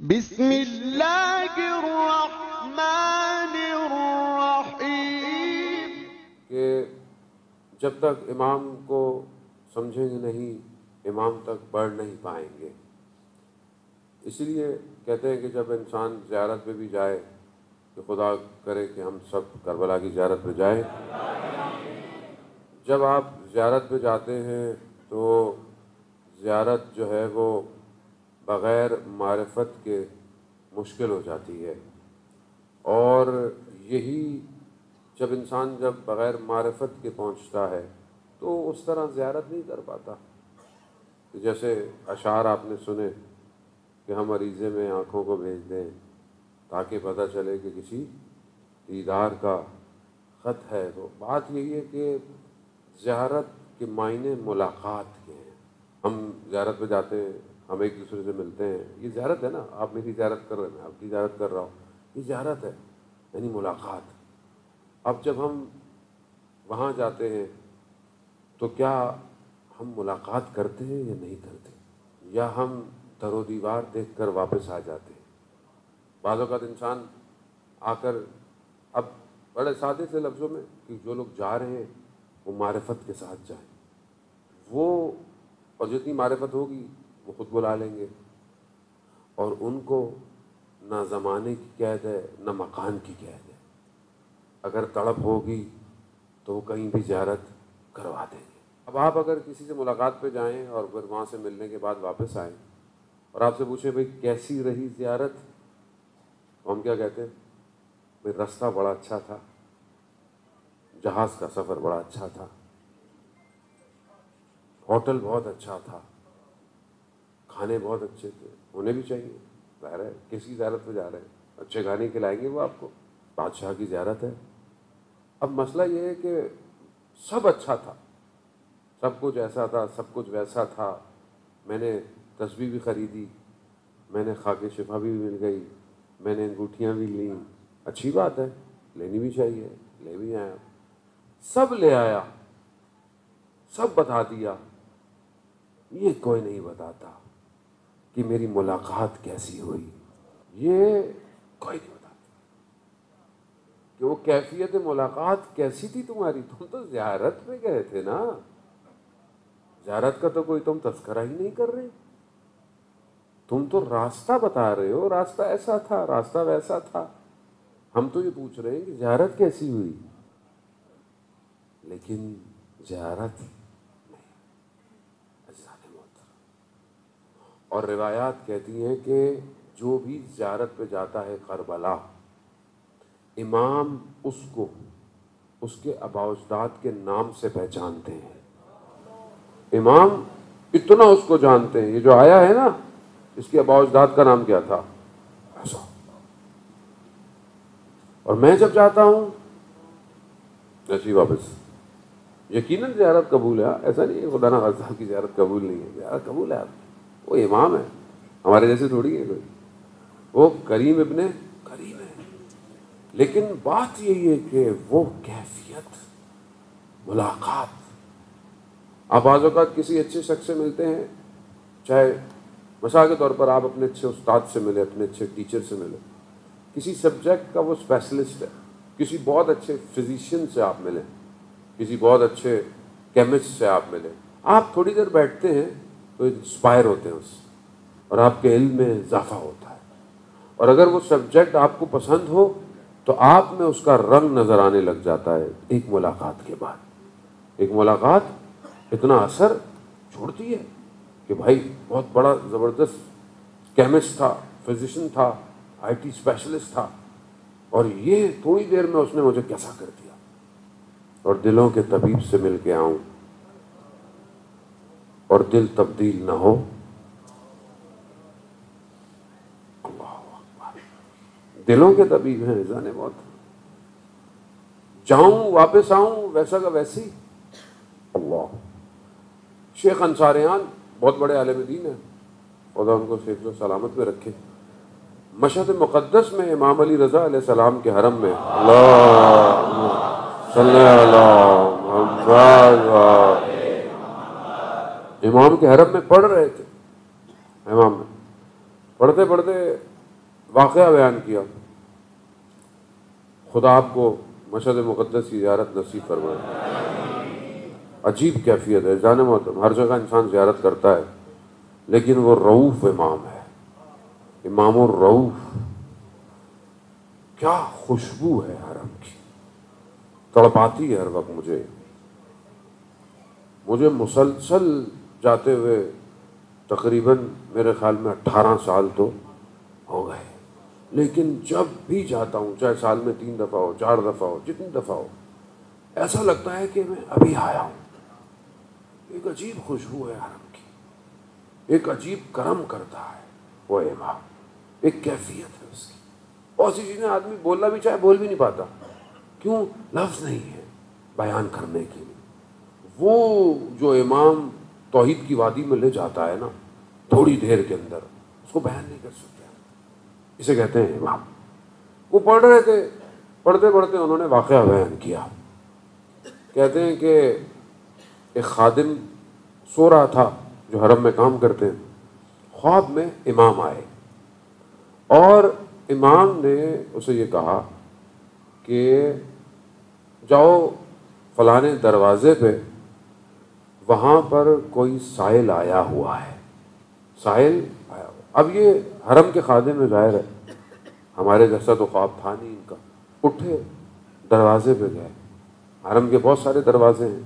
بسم اللہ الرحمن الرحیم کہ جب تک امام کو سمجھیں گے نہیں امام تک بڑھ نہیں پائیں گے. اسی لیے کہتے ہیں کہ جب انسان زیارت پہ بھی جائے کہ خدا کرے کہ ہم سب کربلا کی زیارت پہ جائیں. جب آپ زیارت پہ جاتے ہیں تو زیارت جو ہے وہ بغیر معرفت کے مشکل ہو جاتی ہے، اور یہی جب انسان بغیر معرفت کے پہنچتا ہے تو اس طرح زیارت نہیں کر پاتا. جیسے اشعار آپ نے سنے کہ ہم عریضے میں آنکھوں کو بھیج دیں تاکہ پتہ چلے کہ کسی دیدار کا خط ہے. تو بات یہی ہے کہ زیارت کے معنی ملاقات کے ہیں. ہم زیارت پہ جاتے ہیں، ہم ایک دوسرے سے ملتے ہیں، یہ زیارت ہے نا. آپ میری زیارت کر رہے ہیں، میں آپ کی زیارت کر رہا ہوں، یہ زیارت ہے، یعنی ملاقات. اب جب ہم وہاں جاتے ہیں تو کیا ہم ملاقات کرتے ہیں یا نہیں کرتے، یا ہم در و دیوار دیکھ کر واپس آ جاتے ہیں. بعض اوقات انسان آ کر اب بڑے سادے سے لفظوں میں کہ جو لوگ جا رہے ہیں وہ معرفت کے ساتھ جائیں، وہ اور جتنی معرفت ہوگی وہ خود بلا لیں گے، اور ان کو نہ زمانے کی قید ہے نہ مکان کی قید ہے. اگر تڑپ ہوگی تو وہ کہیں بھی زیارت کروا دیں گے. اب آپ اگر کسی سے ملاقات پہ جائیں اور پھر وہاں سے ملنے کے بعد واپس آئیں اور آپ سے پوچھیں بھئی کیسی رہی زیارت، تو ہم کیا کہتے ہیں؟ بھئی رستہ بڑا اچھا تھا، جہاز کا سفر بڑا اچھا تھا، ہوٹل بہت اچھا تھا، کھانے بہت اچھے تھے. ہونے بھی چاہیے، ظاہر ہے کس کی زیارت پہ جا رہے ہیں، اچھے کھانے کھلائیں گے وہ آپ کو. بادشاہ کی زیارت ہے. اب مسئلہ یہ ہے کہ سب اچھا تھا، سب کچھ ایسا تھا، سب کچھ ویسا تھا. میں نے تسبیح بھی خریدی، میں نے خاک شفا بھی مل گئی، میں نے انگوٹھیاں بھی لیں، اچھی بات ہے، لینی بھی چاہیے، لے بھی آیا، سب لے آیا، سب بتا دیا. یہ کوئی نہیں بتاتا کہ میری ملاقات کیسی ہوئی. یہ کوئی نہیں بتاتا کہ وہ کیفیت ملاقات کیسی تھی تمہاری. تم تو زیارت پہ گئے تھے نا، زیارت کا تو کوئی تم تذکرہ ہی نہیں کر رہے. تم تو راستہ بتا رہے ہو، راستہ ایسا تھا، راستہ ویسا تھا. ہم تو یہ پوچھ رہے ہیں کہ زیارت کیسی ہوئی، لیکن زیارت نہیں. اور روایات کہتی ہیں کہ جو بھی زیارت پہ جاتا ہے کربلا، امام اس کو اس کے آباء و اجداد کے نام سے پہچانتے ہیں. امام اتنا اس کو جانتے ہیں، یہ جو آیا ہے نا اس کے آباء و اجداد کا نام کیا تھا، ایسا. اور میں جب جاتا ہوں ایسی واپس. یقیناً زیارت قبول ہے، ایسا نہیں ہے خدا نخواستہ کی زیارت قبول نہیں ہے، زیارت قبول ہے. وہ امام ہے، ہمارے جیسے تھوڑی ہے کوئی، وہ کریم ابن کریم ہے. لیکن بات یہی ہے کہ وہ کیفیت ملاقات. آپ بعض اوقات کسی اچھے شخص سے ملتے ہیں، چاہے مثال کے طور پر آپ اپنے اچھے استاد سے ملے، اپنے اچھے ٹیچر سے ملے، کسی سبجیکٹ کا وہ اسپیشلسٹ ہے، کسی بہت اچھے فزیشین سے آپ ملیں، کسی بہت اچھے کیمسٹ سے آپ ملیں. آپ تھوڑی دیر بیٹھتے ہیں تو انسپائر ہوتے ہیں اس سے، اور آپ کے علم میں اضافہ ہوتا ہے. اور اگر وہ سبجیکٹ آپ کو پسند ہو تو آپ میں اس کا رنگ نظر آنے لگ جاتا ہے. ایک ملاقات کے بعد ایک ملاقات اتنا اثر چھوڑتی ہے کہ بھائی بہت بڑا زبردست کیمسٹ تھا، فزیشین تھا، آئی ٹی اسپیشلسٹ تھا، اور یہ تھوڑی دیر میں اس نے مجھے کیسا کر دیا. اور دلوں کے طبیب سے مل کے آؤں اور دل تبدیل نہ ہو. دلوں کے طبیب ہیں، جانے بہت. جاؤں واپس آؤں ویسا کا ویسی. اللہ. شیخ انصاریان بہت بڑے عالم دین ہیں، خدا ان کو صحت و سلامت میں رکھے. مشہد مقدس میں امام علی رضا علیہ السلام کے حرم میں اللہم صلی علی محمد، امام کے حرم میں پڑھ رہے تھے. امام میں پڑھتے پڑھتے واقعہ بیان کیا. خدا آپ کو مشہد مقدس کی زیارت نصیب فرمائے. عجیب کیفیت ہے جان محترم، ہر جگہ انسان زیارت کرتا ہے لیکن وہ رؤوف امام ہے، امام الرؤوف. کیا خوشبو ہے حرم کی، تڑپاتی ہے ہر وقت مجھے مسلسل جاتے ہوئے تقریباً میرے خیال میں 18 سال تو ہو گئے، لیکن جب بھی جاتا ہوں چاہے سال میں 3 دفعہ ہو 4 دفعہ ہو جتنی دفعہ ہو، ایسا لگتا ہے کہ میں ابھی آیا ہوں. ایک عجیب خوشبو ہے حرم کی، ایک عجیب کرم کرتا ہے وہ امام، ایک کیفیت ہے اس کی. بہت سی چیزیں آدمی بولنا بھی چاہے بول بھی نہیں پاتا، کیوں؟ لفظ نہیں ہے بیان کرنے کے لیے. وہ جو امام توحید کی وادی میں لے جاتا ہے نا تھوڑی دیر کے اندر، اس کو بیان نہیں کر سکتے. اسے کہتے ہیں امام. وہ پڑھ رہے تھے، پڑھتے پڑھتے انہوں نے واقعہ بیان کیا. کہتے ہیں کہ ایک خادم سو رہا تھا جو حرم میں کام کرتے ہیں، خواب میں امام آئے اور امام نے اسے یہ کہا کہ جاؤ فلانے دروازے پہ، وہاں پر کوئی سائل آیا ہوا ہے. سائل آیا ہوا. اب یہ حرم کے خادم میں ظاہر ہے ہمارے جیسا تو خواب تھا نہیں ان کا. اٹھے دروازے پہ گئے. حرم کے بہت سارے دروازے ہیں،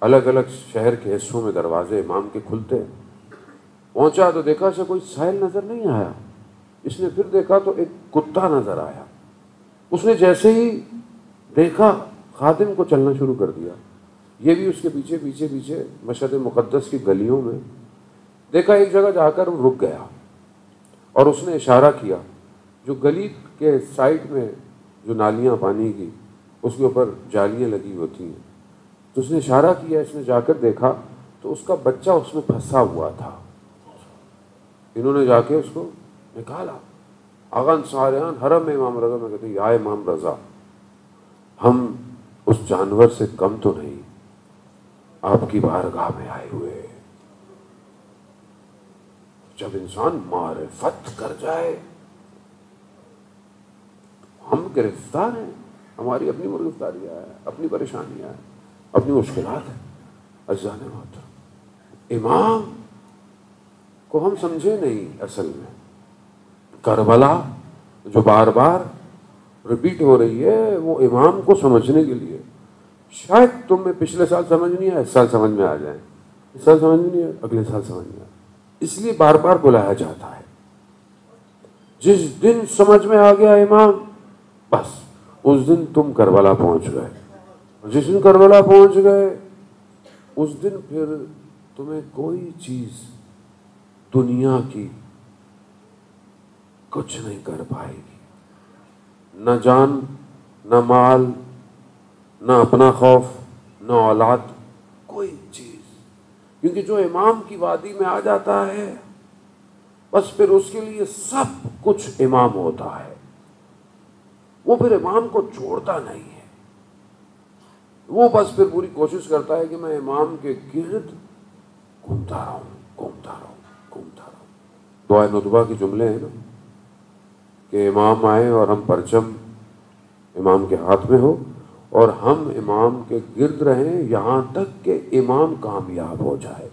الگ الگ شہر کے حصوں میں دروازے امام کے کھلتے ہیں. پہنچا تو دیکھا اسے کوئی سائل نظر نہیں آیا. اس نے پھر دیکھا تو ایک کتا نظر آیا. اس نے جیسے ہی دیکھا خادم کو چلنا شروع کر دیا. یہ بھی اس کے پیچھے پیچھے پیچھے مشہد مقدس کی گلیوں میں دیکھا. ایک جگہ جا کر وہ رک گیا اور اس نے اشارہ کیا. جو گلی کے سائڈ میں جو نالیاں پانی کی اس کے اوپر جالیاں لگی ہوتی ہیں، تو اس نے اشارہ کیا. اس نے جا کر دیکھا تو اس کا بچہ اس میں پھنسا ہوا تھا. انہوں نے جا کے اس کو نکالا. آغا انصاریان حرم میں امام رضا میں کہتے ہیں یا امام رضا، ہم اس جانور سے کم تو نہیں، آپ کی بارگاہ میں آئے ہوئے. جب انسان معرفت کر جائے، ہم گرفتار ہیں، ہماری اپنی گرفتاریاں ہیں، اپنی پریشانیاں ہیں، اپنی مشکلات ہیں. عزیزان محترم، امام کو ہم سمجھے نہیں. اصل میں کربلا جو بار بار ریپیٹ ہو رہی ہے وہ امام کو سمجھنے کے لیے. شاید تمہیں پچھلے سال سمجھ نہیں آیا، اس سال سمجھ میں آ جائے. اس سال سمجھ میں نہیں آیا، اگلے سال سمجھ میں آئے. اس لیے بار بار بلایا جاتا ہے. جس دن سمجھ میں آ گیا امام، بس اس دن تم کربلا پہنچ گئے. جس دن کربلا پہنچ گئے اس دن پھر تمہیں کوئی چیز دنیا کی کچھ نہیں کر پائے گی. نہ جان، نہ مال، نہ اپنا خوف، نہ اولاد، کوئی چیز. کیونکہ جو امام کی وادی میں آ جاتا ہے بس پھر اس کے لیے سب کچھ امام ہوتا ہے. وہ پھر امام کو چھوڑتا نہیں ہے. وہ بس پھر پوری کوشش کرتا ہے کہ میں امام کے گرد گھومتا رہوں. دعائے ندبہ کے جملے ہیں نا کہ امام آئے اور ہم پرچم امام کے ہاتھ میں ہو اور ہم امام کے گرد رہیں یہاں تک کہ امام کامیاب ہو جائے.